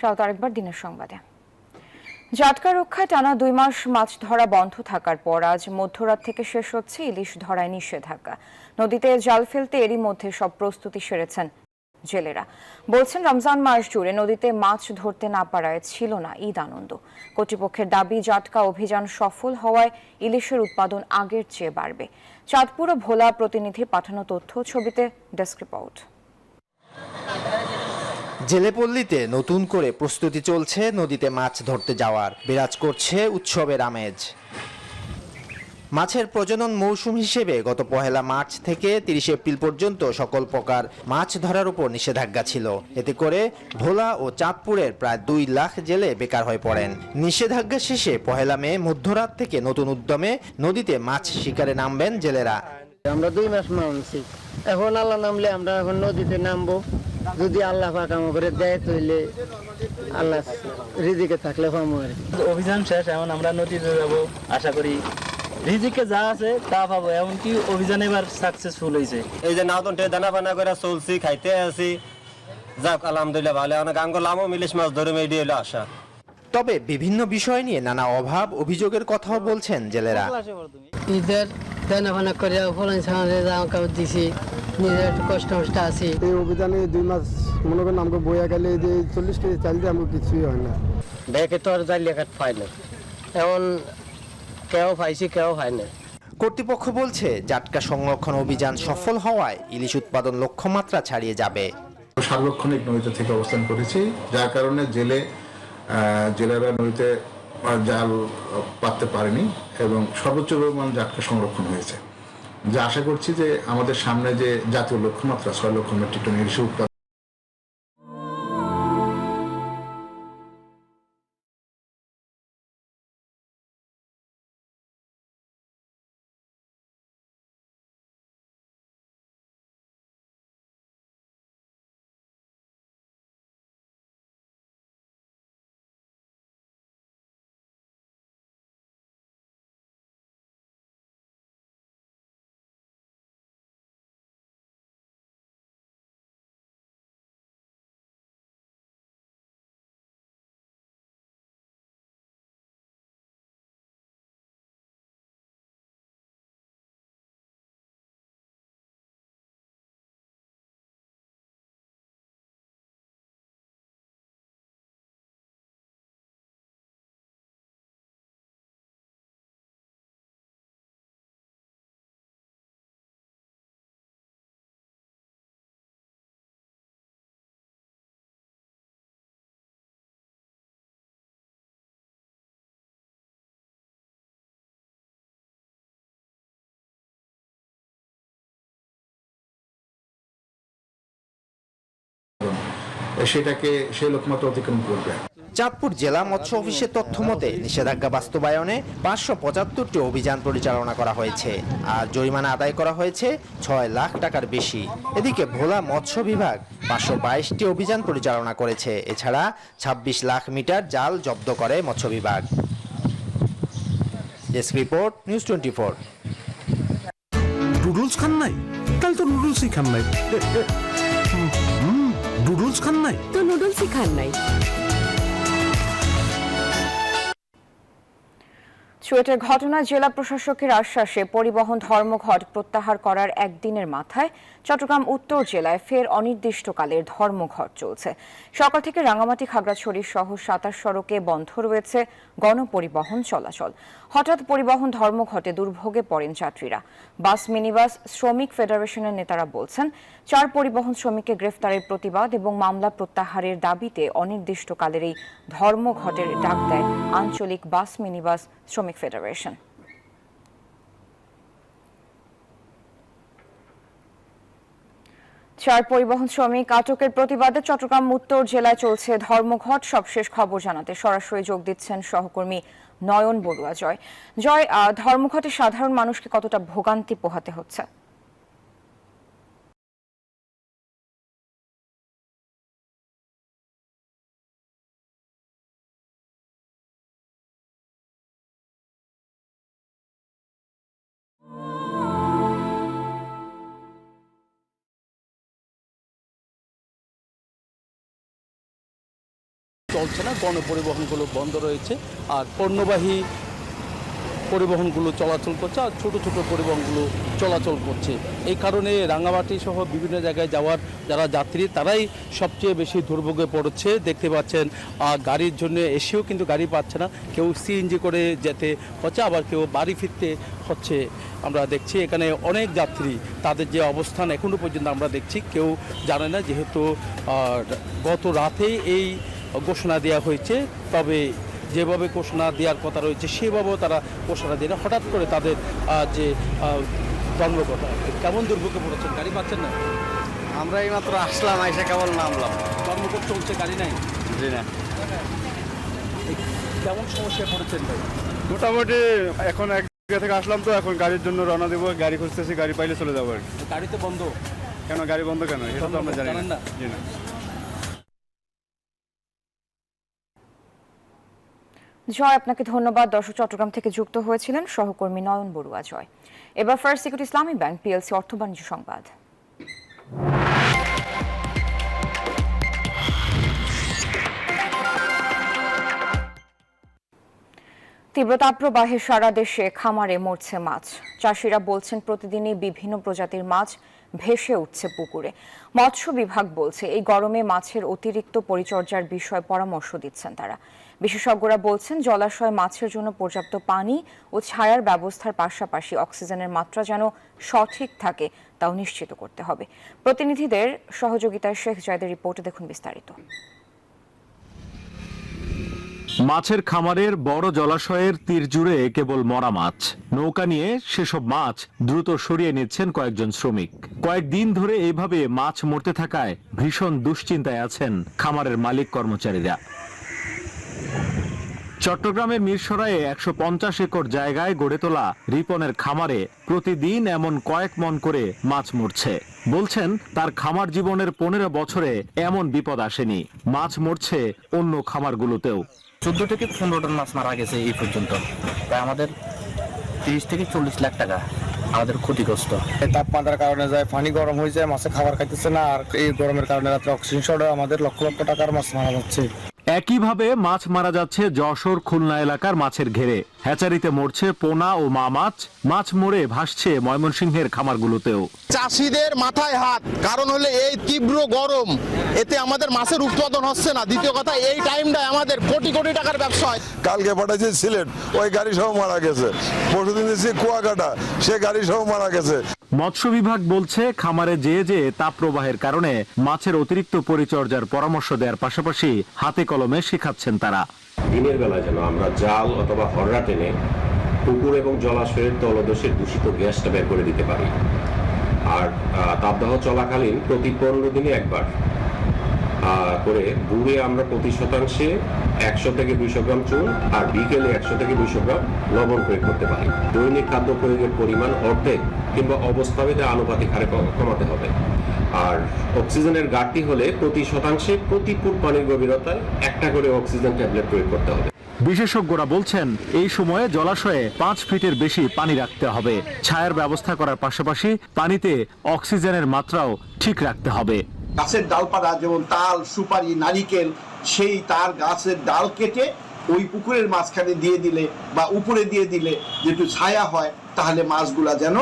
স্বাগত আরেকবার দিনের সংবাদে। জাটকা রক্ষায় টানা 2 মাস মাছ ধরা বন্ধ থাকার পর আজ মধ্যরাত থেকে শেষ হচ্ছে ইলিশ ধরায় নিষেধাজ্ঞা। নদীতে জাল ফেলতে এরই মধ্যে সব প্রস্তুতি সেরেছেন জেলেরা। বলছেন, রমজান মাস জুড়ে নদীতে মাছ ধরতে না পারায় ছিল না ঈদ আনন্দ। কর্তৃপক্ষের দাবি, জাটকা অভিযান সফল হওয়ায় ইলিশের উৎপাদন আগের চেয়ে বাড়বে। চাঁদপুর ও ভোলা প্রতিনিধির পাঠানো তথ্য, ছবিতে ডেস্ক রিপোর্ট। জেলেপল্লীতে নতুন করে প্রস্তুতি চলছে নদীতে মাছ ধরতে যাওয়ার। বিরাজ করছে উৎসবের আমেজ। মাছের প্রজনন মৌসুম হিসেবে গত 1 মার্চ থেকে 30 এপ্রিল পর্যন্ত সকল প্রকার মাছ ধরার উপর নিষেধাজ্ঞা ছিল। এতে করে ভোলা ও চাঁদপুরের প্রায় 2 লাখ জেলে বেকার হয়ে পড়েন। নিষেধাজ্ঞা শেষে 1 মে মধ্যরাত থেকে নতুন উদ্যমে নদীতে মাছ শিকারে নামবেন জেলেরা। আমরা 2 মাস মানছি, এখন আল্লাহ নামলে আমরা এখন নদীতে নামবো। যদি আল্লাহ পাক আমাকে দেয় তাহলে আল্লাহ রিজিকে থাকলে পাবো। অভিযান শেষ, এখন আমরা নদীতে যাবো। আশা করি রিজিকে যা আছে তা পাবো। এমনকি অভিযান এবার সাকসেসফুল হয়েছে। এই যে নাওতনটে দানা পানা করে চলছি, খাইতে আছি। যাক, আলহামদুলিল্লাহ ভালো। অনেক আঙ্গলামও ইলিশ মাছ ধরে মেডি হলো আশা। তবে বিভিন্ন বিষয় নিয়ে নানা অভাব অভিযোগের কথাও বলছেন জেলেরা। ঈদের দানা পানা করে ফলন ছাড়ে দিছি, নিজের একটু কষ্ট আছে। এই অভিযানে 2 মাস মনে করেন আমাকে বইয়া গেলে যে 40 কেজি চাল দিয়ে আমাকে কিছুই হয় না। ব্যাগে তো আর জাল লেখাত পাই না, এমন কেউ পাইছি কেউ হয় না। কর্তৃপক্ষ বলছে, জাটকা সংরক্ষণ অভিযান সফল হওয়ায় ইলিশ উৎপাদন লক্ষ্যমাত্রা ছাড়িয়ে যাবে। সার্বক্ষণিক নদীতে থেকে অবস্থান করেছি, যার কারণে জেলেরা নদীতে জাল পাততে পারেনি এবং সর্বোচ্চ পরিমাণ জাটকা সংরক্ষণ হয়েছে। যা আশা করছি যে আমাদের সামনে যে জাতীয় লক্ষ্যমাত্রা 6 লক্ষ মেট্রিক টন ইলিশ উৎপাদন। সেটাকে সেই লক্ষ্যমাত্রা অতিক্রম করবে। চাঁদপুর জেলা মৎস্য অফিসের তথ্য মতে নিষেধাজ্ঞা বাস্তবায়নে 575টি অভিযান পরিচালনা করা হয়েছে আর জরিমানা আদায় করা হয়েছে 6 লাখ টাকার বেশি। এদিকে ভোলা মৎস্য বিভাগ 522টি অভিযান পরিচালনা করেছে। এছাড়া 26 লাখ মিটার জাল জব্দ করে মৎস্য বিভাগ। Desk report, news 24। নুডলস খান নাই? তাহলে তো নুডলসই খান নাই। নুডলস খান নাই তো নুডলসই খান নাই। চুয়েটের ঘটনায় জেলা প্রশাসকের আশ্বাসে পরিবহন ধর্মঘট প্রত্যাহার করার একদিনের মাথায় চট্টগ্রাম উত্তর জেলায় ফের অনির্দিষ্টকালের ধর্মঘট চলছে। সকাল থেকে রাঙামাটি খাগড়াছড়ি সহ ২৭ সড়কে বন্ধ রয়েছে গণপরিবহন চলাচল। হঠাৎ পরিবহন ধর্মঘটে দুর্ভোগে পড়েন যাত্রীরা। বাস মিনিবাস শ্রমিক ফেডারেশনের নেতারা বলছেন, ৪ পরিবহন শ্রমিককে গ্রেফতারের প্রতিবাদ এবং মামলা প্রত্যাহারের দাবিতে অনির্দিষ্টকালের এই ধর্মঘটের ডাক দেয় আঞ্চলিক বাস মিনিবাস শ্রমিক ফেডারেশন। চার পরিবহন শ্রমিক আটকের প্রতিবাদে চট্টগ্রাম উত্তর জেলায় চলছে ধর্মঘট। সবশেষ খবর জানাতে সরাসরি যোগ দিচ্ছেন সহকর্মী নয়ন বড়ুয়া। জয়, ধর্মঘটে সাধারণ মানুষকে কতটা ভোগান্তি পোহাতে হচ্ছে? চলছে না, গণপরিবহনগুলো বন্ধ রয়েছে, আর পণ্যবাহী পরিবহনগুলো চলাচল করছে, আর ছোট ছোট পরিবহনগুলো চলাচল করছে। এই কারণে রাঙামাটি সহ বিভিন্ন জায়গায় যাওয়ার যারা যাত্রী তারাই সবচেয়ে বেশি দুর্ভোগে পড়ছে। দেখতে পাচ্ছেন গাড়ির জন্য এসেও কিন্তু গাড়ি পাচ্ছে না, কেউ সিএনজি করে যেতে হচ্ছে, আবার কেউ বাড়ি ফিরতে হচ্ছে। আমরা দেখছি এখানে অনেক যাত্রী, তাদের যে অবস্থান এখনও পর্যন্ত আমরা দেখছি কেউ জানে না, যেহেতু গত রাতেই এই ঘোষণা দেওয়া হয়েছে। তবে যেভাবে ঘোষণা দেওয়ার কথা রয়েছে সেভাবেও তারা ঘোষণা দেয় না। হঠাৎ করে তাদের যে ধর্মঘট, কেমন দুর্ভোগে পড়েছেন? গাড়ি পাচ্ছেন না? আমরা এই মাত্র আসলাম, এসে কেবল নামলাম। ধর্মঘট চলছে, গাড়ি নাই? জি না। কেমন সমস্যায় পড়েছেন ভাই? মোটামুটি এখন এক জায়গা থেকে আসলাম, তো এখন গাড়ির জন্য রওনা দেবো, গাড়ি খুঁজতেছি, গাড়ি পাইলে চলে যাবো আর কি। গাড়ি তো বন্ধ কেন? গাড়ি বন্ধ কেন এটা তো আমরা জানি না। জি না। জয়, আপনাকে ধন্যবাদ। দর্শক, চট্টগ্রাম থেকে যুক্ত হয়েছিলেন সহকর্মী নয়ন বড়ুয়া। জয়। এবার ফার্স্ট সিকিউরিটি ইসলামী ব্যাংক পিএলসি অর্থ বাণিজ্য সংবাদ। তীব্র তাপপ্রবাহে সারা দেশে খামারে মরছে মাছ। চাষিরা বলছেন প্রতিদিনই বিভিন্ন প্রজাতির মাছ ভেসে উঠছে পুকুরে। মৎস্য বিভাগ বলছে এই গরমে মাছের অতিরিক্ত পরিচর্যার বিষয়ে পরামর্শ দিচ্ছেন তারা। বিশেষজ্ঞরা বলছেন জলাশয়ে মাছের জন্য পর্যাপ্ত পানি ও ছায়ার ব্যবস্থার পাশাপাশি অক্সিজেনের মাত্রা যেন সঠিক থাকে তাও নিশ্চিত করতে হবে। প্রতিনিধিদের সহযোগিতায় শেখ জায়দের রিপোর্টে দেখুন বিস্তারিত। মাছের খামারের বড় জলাশয়ের তীর জুড়ে কেবল মরা মাছ। নৌকা নিয়ে সেসব মাছ দ্রুত সরিয়ে নিচ্ছেন কয়েকজন শ্রমিক। কয়েকদিন ধরে এইভাবে মাছ মরতে থাকায় ভীষণ দুশ্চিন্তায় আছেন খামারের মালিক কর্মচারীরা। চট্টগ্রামের মিরসরাইয়ে ১৫০ একর জায়গায় গড়ে তোলা রিপনের খামারে প্রতিদিন এমন কয়েক মন করে মাছ মরছে। বলছেন তার খামার জীবনের ১৫ বছরে এমন বিপদ আসেনি। মাছ মরছে অন্য খামারগুলোতেও। ১৪ থেকে ১৫ টন মাছ মারা গেছে এই পর্যন্ত। তাই আমাদের ৩০ থেকে ৪০ লাখ টাকা আমাদের ক্ষতিগ্রস্ত। তাপমাত্রার কারণে যায়, পানি গরম হয়ে যায়, মাছে খাবার খাইতেছে না, আর এই গরমের কারণে রাত্রে অক্সিজেন শর্টে আমাদের লক্ষ লক্ষ টাকার মাছ মারা যাচ্ছে। একইভাবে মাছ মারা যাচ্ছে যশোর খুলনা এলাকার মাছের ঘেরে। হ্যাচারিতে মরছে পোনা ও মা মাছ। মাছ মরে ভাসছে ময়মনসিংহের খামারগুলোতেও। চাষিদের মাথায় হাত, কারণ হলে এই তীব্র গরম, এতে আমাদের মাছের উৎপাদন হচ্ছে না। দ্বিতীয় কথা, এই টাইমটায় আমাদের কোটি কোটি টাকার ব্যবসা হয়। কালকে পাঠাইছি সিলেট, ওই গাড়ি সহ মারা গেছে। পরশুদিন দিয়েছি কুয়াকাটা, সে গাড়ি সহ মারা গেছে। মৎস্য বিভাগ বলছে খামারে যে তাপ প্রবাহের কারণে মাছের অতিরিক্ত পরিচর্যার পরামর্শ দেওয়ার পাশাপাশি হাতে কলমে শেখাচ্ছেন তারা। দিনের বেলা যেন আমরা জাল অথবা হররা টেনে পুকুর এবং জলাশয়ের তলদেশের দূষিত গ্যাসটা বের করে দিতে পারি। আর তাপদাহ চলাকালীন প্রতি ১৫ দিনে একবার করে ভোরে আমরা প্রতি শতাংশে ১০০ থেকে ২০০ গ্রাম চুন আর বিকেলে ১০০ থেকে ২০০ গ্রাম লবণ প্রয়োগ করতে পারি। দৈনিক খাদ্য প্রয়োগের পরিমাণ অর্ধেক কিংবা অবস্থাবিতে আনুপাতিক হারে কমাতে হবে। আর অক্সিজেনের ঘাটতি হলে প্রতি শতাংশে প্রতি ফুট পানির গভীরতায় একটা করে অক্সিজেন ট্যাবলেট প্রয়োগ করতে হবে। বিশেষজ্ঞরা বলছেন এই সময়ে জলাশয়ে 5 ফিটের বেশি পানি রাখতে হবে। ছায়ার ব্যবস্থা করার পাশাপাশি পানিতে অক্সিজেনের মাত্রাও ঠিক রাখতে হবে। গাছের ডালপালা যেমন তাল, সুপারি, নারিকেল, সেই তার গাছের ডাল কেটে ওই পুকুরের মাঝখানে দিয়ে দিলে বা উপরে দিয়ে দিলে যেটু ছায়া হয়, তাহলে মাছগুলা যেন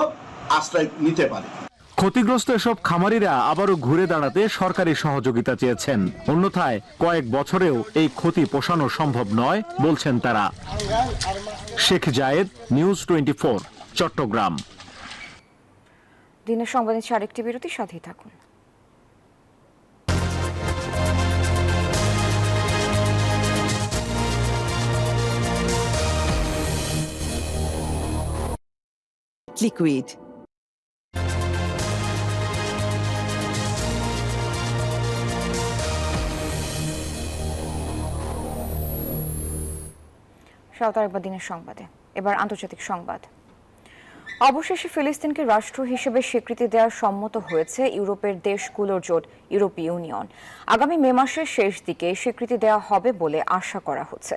আশ্রয় নিতে পারে। ক্ষতিগ্রস্ত এসব খামারিরা আবারও ঘুরে দাঁড়াতে সরকারি সহযোগিতা চেয়েছেন। অন্যথায় কয়েক বছরেও এই ক্ষতি পোষানো সম্ভব নয় বলছেন তারা। শেখ জায়েদ, নিউজ 24, চট্টগ্রাম। দিনের সংবাদে আরেকটি বিরতি, সাথেই থাকুন। লিকুইড একবার দিনের সংবাদে, এবার আন্তর্জাতিক সংবাদ। অবশেষে ফিলিস্তিনকে রাষ্ট্র হিসেবে স্বীকৃতি দেওয়ার সম্মত হয়েছে ইউরোপের দেশগুলোর জোট ইউরোপীয় ইউনিয়ন। আগামী মে মাসের শেষ দিকে স্বীকৃতি দেওয়া হবে বলে আশা করা হচ্ছে।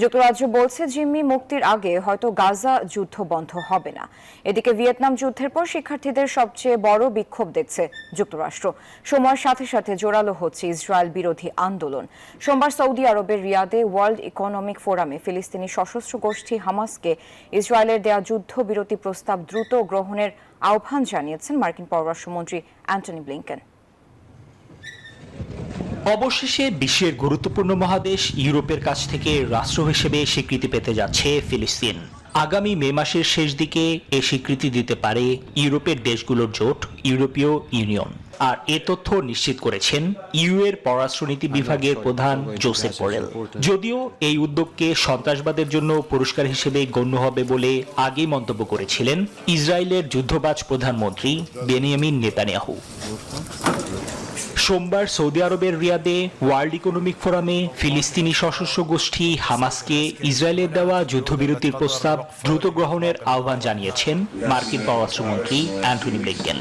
যুক্তরাজ্য বলছে জিম্মি মুক্তির আগে হয়তো গাজা যুদ্ধ বন্ধ হবে না। এদিকে ভিয়েতনাম যুদ্ধের পর শিক্ষার্থীদের সবচেয়ে বড় বিক্ষোভ দেখছে যুক্তরাষ্ট্র। সময়ের সাথে সাথে জোরালো হচ্ছে ইসরায়েল বিরোধী আন্দোলন। সোমবার সৌদি আরবের রিয়াদে ওয়ার্ল্ড ইকোনমিক ফোরামে ফিলিস্তিনি সশস্ত্র গোষ্ঠী হামাসকে ইসরায়েলের দেয়া যুদ্ধবিরতি প্রস্তাব দ্রুত গ্রহণের আহ্বান জানিয়েছেন মার্কিন পররাষ্ট্রমন্ত্রী অ্যান্টনি ব্লিংকেন। অবশেষে বিশ্বের গুরুত্বপূর্ণ মহাদেশ ইউরোপের কাছ থেকে রাষ্ট্র হিসেবে স্বীকৃতি পেতে যাচ্ছে ফিলিস্তিন। আগামী মে মাসের শেষ দিকে এ স্বীকৃতি দিতে পারে ইউরোপের দেশগুলোর জোট ইউরোপীয় ইউনিয়ন। আর এ তথ্য নিশ্চিত করেছেন ইউ এর পররাষ্ট্রনীতি বিভাগের প্রধান জোসেফ বোরেল। যদিও এই উদ্যোগকে সন্ত্রাসবাদের জন্য পুরস্কার হিসেবে গণ্য হবে বলে আগেই মন্তব্য করেছিলেন ইসরায়েলের যুদ্ধবাজ প্রধানমন্ত্রী বেনিয়ামিন নেতানিয়াহু। সোমবার সৌদি আরবের রিয়াদে ওয়ার্ল্ড ইকোনমিক ফোরামে ফিলিস্তিনি সশস্ত্র গোষ্ঠী হামাসকে ইসরায়েলের দেওয়া যুদ্ধবিরতির প্রস্তাব দ্রুত গ্রহণের আহ্বান জানিয়েছেন মার্কিন পররাষ্ট্রমন্ত্রী অ্যান্টনি ব্লিংকেন।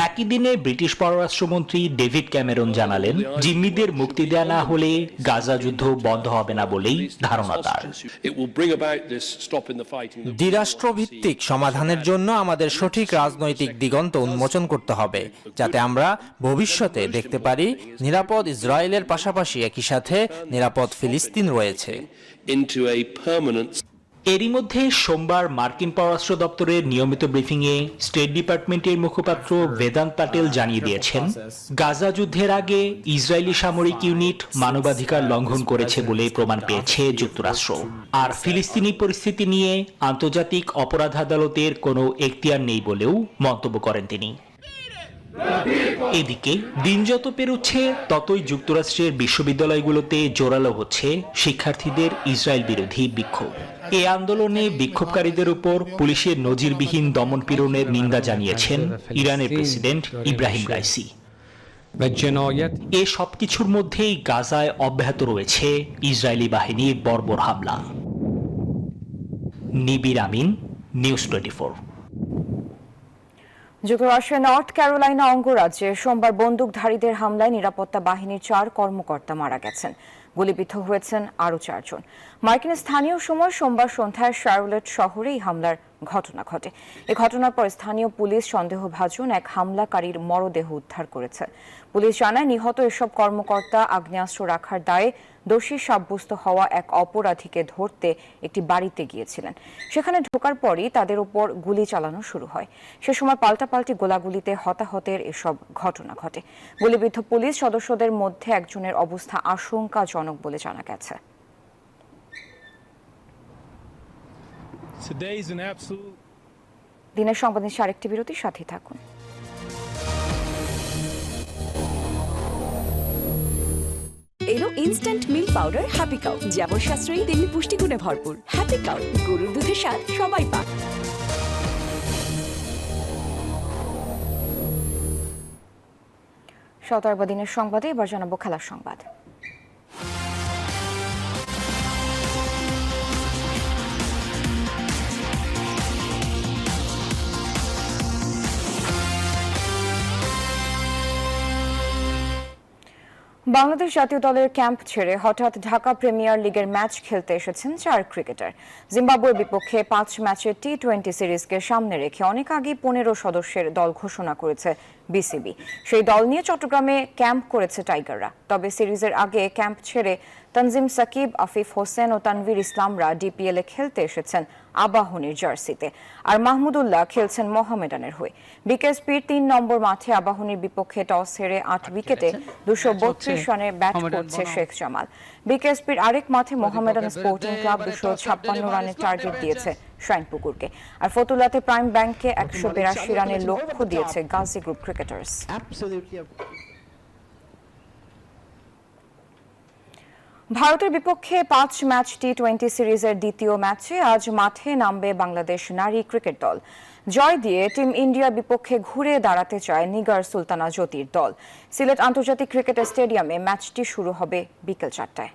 একই দিনে ব্রিটিশ পররাষ্ট্রমন্ত্রী ডেভিড ক্যামেরন জানালেন, জিম্মিদের মুক্তি দেয়া না হলে গাজা যুদ্ধ বন্ধ হবে না বলেই ধারণা তার। দ্বিরাষ্ট্রভিত্তিক সমাধানের জন্য আমাদের সঠিক রাজনৈতিক দিগন্ত উন্মোচন করতে হবে, যাতে আমরা ভবিষ্যতে দেখতে পারি নিরাপদ ইসরায়েলের পাশাপাশি একই সাথে নিরাপদ ফিলিস্তিন রয়েছে। এরই মধ্যে সোমবার মার্কিন পররাষ্ট্র দপ্তরের নিয়মিত ব্রিফিংয়ে স্টেট ডিপার্টমেন্টের মুখপাত্র বেদান্ত পাটেল জানিয়ে দিয়েছেন, গাজা যুদ্ধের আগে ইসরায়েলি সামরিক ইউনিট মানবাধিকার লঙ্ঘন করেছে বলে প্রমাণ পেয়েছে যুক্তরাষ্ট্র। আর ফিলিস্তিনি পরিস্থিতি নিয়ে আন্তর্জাতিক অপরাধ আদালতের কোনো এখতিয়ার নেই বলেও মন্তব্য করেন তিনি। এদিকে দিন যত পেরোচ্ছে ততই যুক্তরাষ্ট্রের বিশ্ববিদ্যালয়গুলোতে জোরালো হচ্ছে শিক্ষার্থীদের ইসরায়েল বিরোধী বিক্ষোভ। এই আন্দোলনে বিক্ষোভকারীদের উপর পুলিশের নজিরবিহীন দমনপীড়নের নিন্দা জানিয়েছেন ইরানের প্রেসিডেন্ট ইব্রাহিম রাইসি। এ সবকিছুর মধ্যেই গাজায় অব্যাহত রয়েছে ইসরায়েলি বাহিনীর বর্বর হামলা। নিবির আমিন, নিউজ 24। যুক্তরাষ্ট্রের নর্থ ক্যারোলাইনা অঙ্গরাজ্যে সোমবার বন্দুকধারীদের হামলায় নিরাপত্তা বাহিনীর 4 কর্মকর্তা মারা গেছেন। গুলিবিদ্ধ হয়েছেন আরও 4 জন। মার্কিন স্থানীয় সময় সোমবার সন্ধ্যায় শার্লেট শহরে এই হামলার ঘটনা ঘটে। এই ঘটনার পর স্থানীয় পুলিশ সন্দেহভাজন এক হামলাকারীর মরদেহ উদ্ধার করেছে। পুলিশ জানায়, নিহত এসব কর্মকর্তা আগ্নেয়াস্ত্র রাখার দায়ে দোষী সাব্যস্ত হওয়া এক অপরাধীকে ধরতে একটি বাড়িতে গিয়েছিলেন। সেখানে ঢোকার পরই তাদের উপর গুলি চালানো শুরু হয়। সে সময় পাল্টাপাল্টি গোলাগুলিতে হতাহতের এসব ঘটনা ঘটে। গুলিবিদ্ধ পুলিশ সদস্যদের মধ্যে একজনের অবস্থা আশঙ্কাজনক বলে জানা গেছে। দিনের সংবাদ নিয়ে আরেকটি বিরতির সাথে থাকুন। এলো instant milk powder happy cow, যেমন সাশ্রয়ী তেমনি পুষ্টিগুণে ভরপুর। হ্যাপি কাউ, গরুর দুধের স্বাদ সবাই পায়। দিনের সংবাদে এবার জানাবো খেলার সংবাদ। বাংলাদেশ জাতীয় দলের ক্যাম্প ছেড়ে হঠাৎ ঢাকা প্রিমিয়ার লিগের ম্যাচ খেলতে এসেছেন 4 ক্রিকেটার। জিম্বাবুয়ের বিপক্ষে 5 ম্যাচের টি20 সিরিজকে সামনে রেখে অনেক আগেই 15 সদস্যের দল ঘোষণা করেছে বিসিবি। সেই দল নিয়ে চট্টগ্রামে ক্যাম্প করেছে টাইগাররা। তবে সিরিজের আগে ক্যাম্প ছেড়ে তানজিম সাকিব, আফিফ হোসেন ও তানভীর ইসলামরা ডিপিএল এ খেলতে এসেছেন আবাহনীর জার্সিতে, আর মাহমুদুল্লাহ খেলছেন মোহামেডানের হয়ে। বিকেএসপির 3 নম্বর মাঠে আবাহনীর বিপক্ষে টস হেরে 8 উইকেটে 232 রানে ব্যাট করছে শেখ জামাল। বিকেএসপির আরেক মাঠে মোহামেডান স্পোর্টিং ক্লাব 256 রানের টার্গেট দিয়েছে শাইনপুকুরকে, আর ফতুল্লাতে প্রাইম ব্যাংককে 182 রানের লক্ষ্য দিয়েছে গাজী গ্রুপ ক্রিকেটার্স। ভারতের বিপক্ষে 5 ম্যাচ টি20 সিরিজের দ্বিতীয় ম্যাচে আজ মাঠে নামবে বাংলাদেশ নারী ক্রিকেট দল। জয় দিয়ে টিম ইন্ডিয়ার বিপক্ষে ঘুরে দাঁড়াতে চায় নিগার সুলতানা জ্যোতির দল। সিলেট আন্তর্জাতিক ক্রিকেট স্টেডিয়ামে ম্যাচটি শুরু হবে বিকেল 4টায়।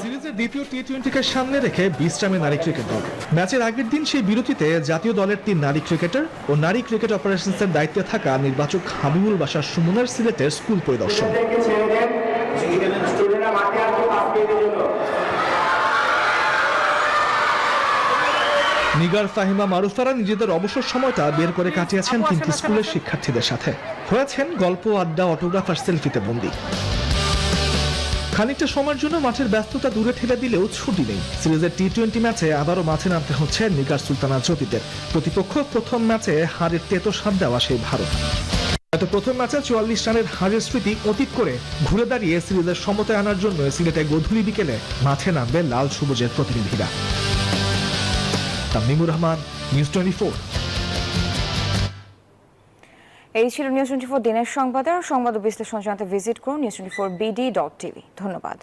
সিরিজের দ্বিতীয় টি20কে সামনে রেখে বিশ্রামে নারী ক্রিকেট দল। ম্যাচের আগের দিন সেই বিরতিতে জাতীয় দলের 3 নারী ক্রিকেটার ও নারী ক্রিকেট অপারেশনসের দায়িত্বে থাকা নির্বাচক হাবিবুল বাশার সুমনার সিলেটের স্কুল পরিদর্শন। নিগার, ফাহিমা, মারুফারা নিজেদের অবসর সময়টা বের করে কাটিয়েছেন 3টি স্কুলের শিক্ষার্থীদের সাথে। হয়েছেন গল্প, আড্ডা, অটোগ্রাফ আর সেলফিতে বন্দী। খানিকটা সময়ের জন্য মাঠের ব্যস্ততা দূরে ঠেলে দিলেও ছুটি নেই। সিরিজের টি20 ম্যাচে আবারও মাঠে নামতে হচ্ছে নিগার সুলতানা জ্যোতিদের। প্রতিপক্ষ প্রথম ম্যাচে হারের তেতো স্বাদ দেওয়া সেই ভারত। গত প্রথম ম্যাচে 44 রানের হারের স্মৃতি অতীত করে ঘুরে দাঁড়িয়ে সিরিজের সমতায় আনার জন্য সিলেটে গধূলি বিকেলে মাঠে নামবে লাল সবুজের প্রতিনিধিরা। তামিমুর রহমান, নিউজ 24। এই ছিল নিউজ 24 দিনের সংবাদ। আর সংবাদ বিশ্লেষণ জানতে ভিজিট করুন news24bd.tv। ধন্যবাদ।